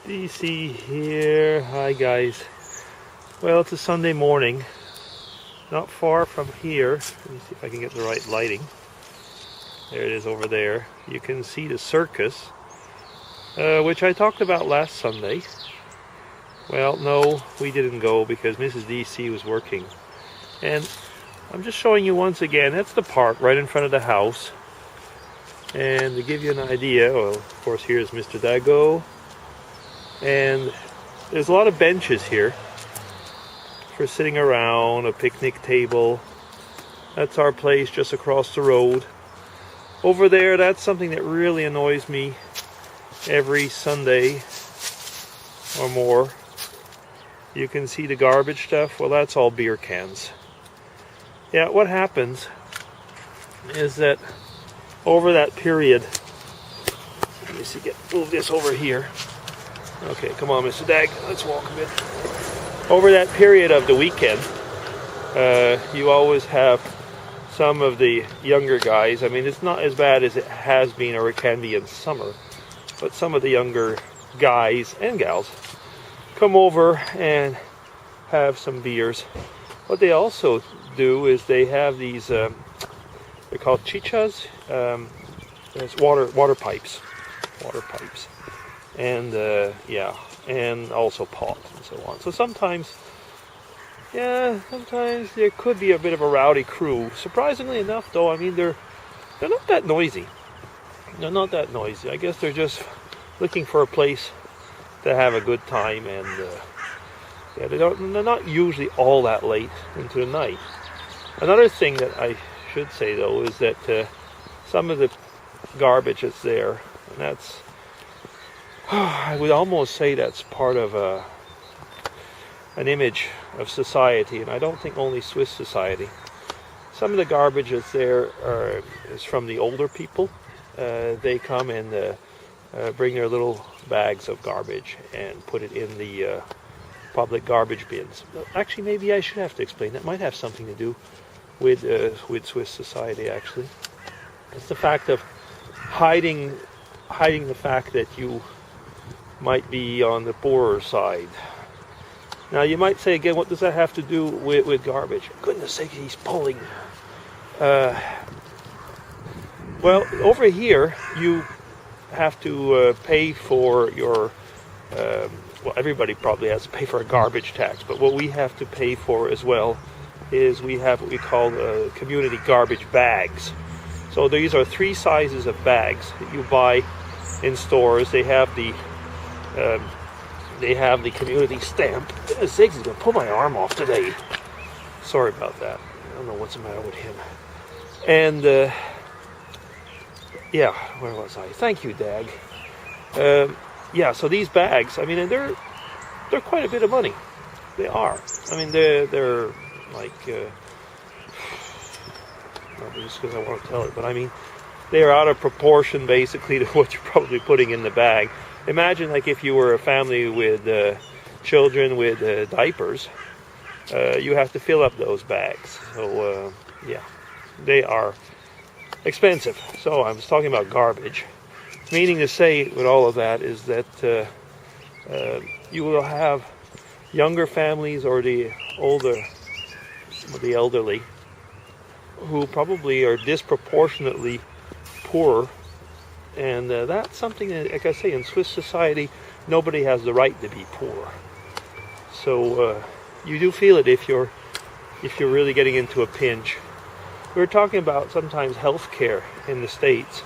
DC here. Hi guys. Well, it's a Sunday morning. Not far from here. Let me see if I can get the right lighting. There it is over there. You can see the circus, which I talked about last Sunday. Well, no, we didn't go because Mrs. DC was working. And I'm just showing you once again, that's the park right in front of the house. And to give you an idea, well, of course, here's Mr. Dago. And there's a lot of benches here for sitting around, a picnic table. That's our place just across the road. Over there, that's something that really annoys me every Sunday or more. You can see the garbage stuff. Well, that's all beer cans. Yeah, what happens is that over that period, let me see, move this over here. Okay, come on, Mr. Dag, let's walk a bit. Over that period of the weekend, you always have some of the younger guys. I mean, it's not as bad as it has been or it can be in summer, but some of the younger guys and gals come over and have some beers. What they also do is they have these, they're called chichas. There's water pipes. And yeah, and also pot and so on. So sometimes there could be a bit of a rowdy crew. Surprisingly enough, though, I mean, they're not that noisy. They're not that noisy. I guess they're just looking for a place to have a good time, and yeah, they're not usually all that late into the night. Another thing that I should say, though, is that some of the garbage that's there, and that's, I would almost say that's part of an image of society, and I don't think only Swiss society. Some of the garbage that's there is from the older people. They come and bring their little bags of garbage and put it in the public garbage bins. Actually, maybe I should have to explain. That might have something to do with Swiss society, actually. It's the fact of hiding the fact that you might be on the poorer side. Now you might say again, what does that have to do with garbage? Goodness sake, he's pulling. Well, over here you have to pay for your, well, everybody probably has to pay for a garbage tax, but what we have to pay for as well is we have what we call community garbage bags. So these are 3 sizes of bags that you buy in stores. They have the community stamp. Goodness sakes, he's going to pull my arm off today. Sorry about that. I don't know what's the matter with him. And yeah, where was I? Thank you, Dag. Yeah, so these bags, I mean, they're quite a bit of money. They are. I mean, they're like, not just because I want to tell it, but I mean, they are out of proportion basically to what you're probably putting in the bag. Imagine like if you were a family with children with diapers, you have to fill up those bags. So yeah, they are expensive. So I was talking about garbage. Meaning to say with all of that is that you will have younger families or the elderly who probably are disproportionately poor. And that's something that, like I say, in Swiss society, nobody has the right to be poor. So you do feel it if you're really getting into a pinch. We're talking about sometimes health care in the States.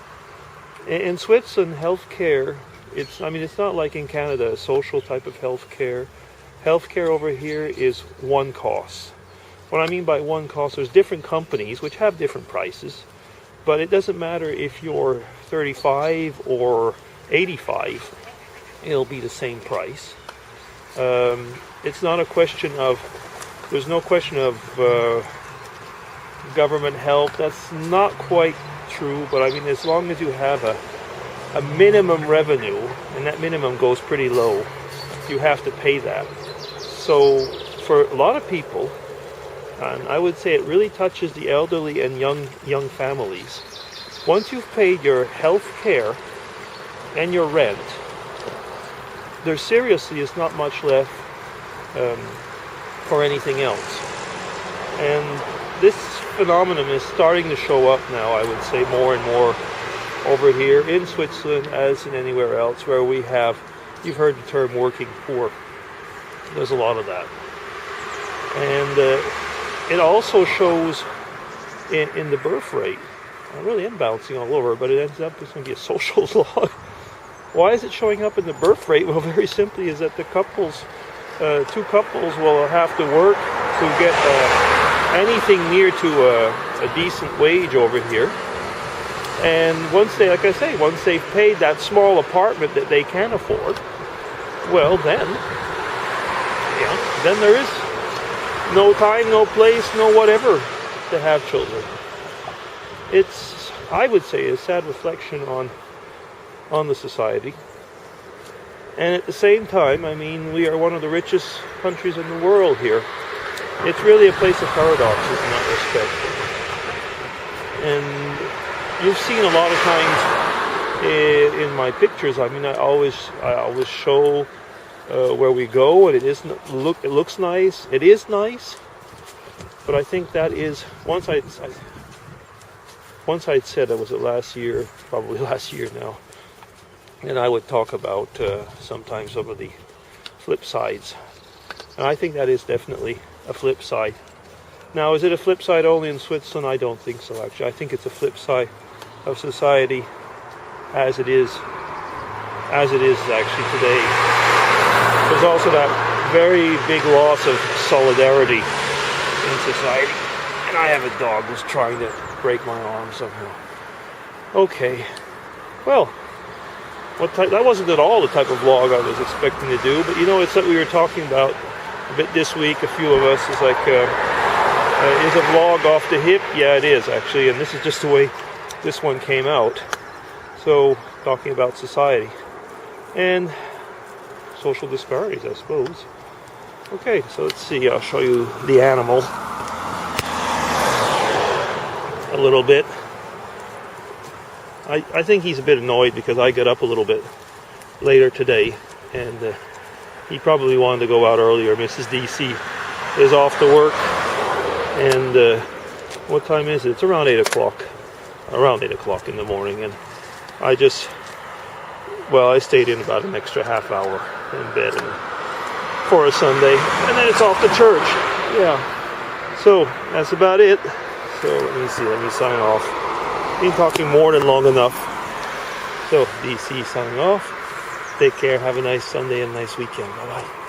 In Switzerland, health care, it's not like in Canada, a social type of health care. Health care over here is one cost. What I mean by one cost, there's different companies which have different prices. But it doesn't matter if you're 35 or 85, it'll be the same price. It's not a question of, there's no question of government help. That's not quite true, but I mean, as long as you have a minimum revenue, and that minimum goes pretty low, you have to pay that. So for a lot of people, and I would say it really touches the elderly and young families. Once you've paid your health care and your rent, there seriously is not much left for anything else. And this phenomenon is starting to show up now, I would say, more and more over here in Switzerland as in anywhere else where we have, you've heard the term working poor. There's a lot of that. And it also shows in the birth rate. I really am bouncing all over, but it ends up, it's going to be a social log. Why is it showing up in the birth rate? Well, very simply is that the couples, two couples will have to work to get anything near to a decent wage over here. And once they, like I say, once they've paid that small apartment that they can afford, well then, then there is no time, no place, no whatever to have children. It's, I would say, a sad reflection on the society. And at the same time, I mean, we are one of the richest countries in the world here. It's really a place of paradoxes in that respect. And you've seen a lot of times in my pictures, I mean, I always show where we go, and it looks nice. It is nice, but I think that is, once I'd said, was it last year, probably last year now, and I would talk about sometimes some of the flip sides. And I think that is definitely a flip side. Now, is it a flip side only in Switzerland? I don't think so, actually. I think it's a flip side of society as it is actually today. There's also that very big loss of solidarity in society. And I have a dog who's trying to break my arm somehow. Okay, well, that wasn't at all the type of vlog I was expecting to do, but you know, it's that we were talking about a bit this week, a few of us, is like, is a vlog off the hip? Yeah, it is actually, and this is just the way this one came out. So, talking about society and social disparities, I suppose. Okay, so let's see, I'll show you the animal a little bit. I think he's a bit annoyed because I got up a little bit later today, and he probably wanted to go out earlier. Mrs. DC is off to work, and what time is it? It's around 8 o'clock. Around 8 o'clock in the morning, and I stayed in about an extra half hour in bed for a Sunday, and then it's off to church. Yeah, so that's about it. So let me sign off. Been talking more than long enough. So DC signing off. Take care. Have a nice Sunday and nice weekend. Bye bye.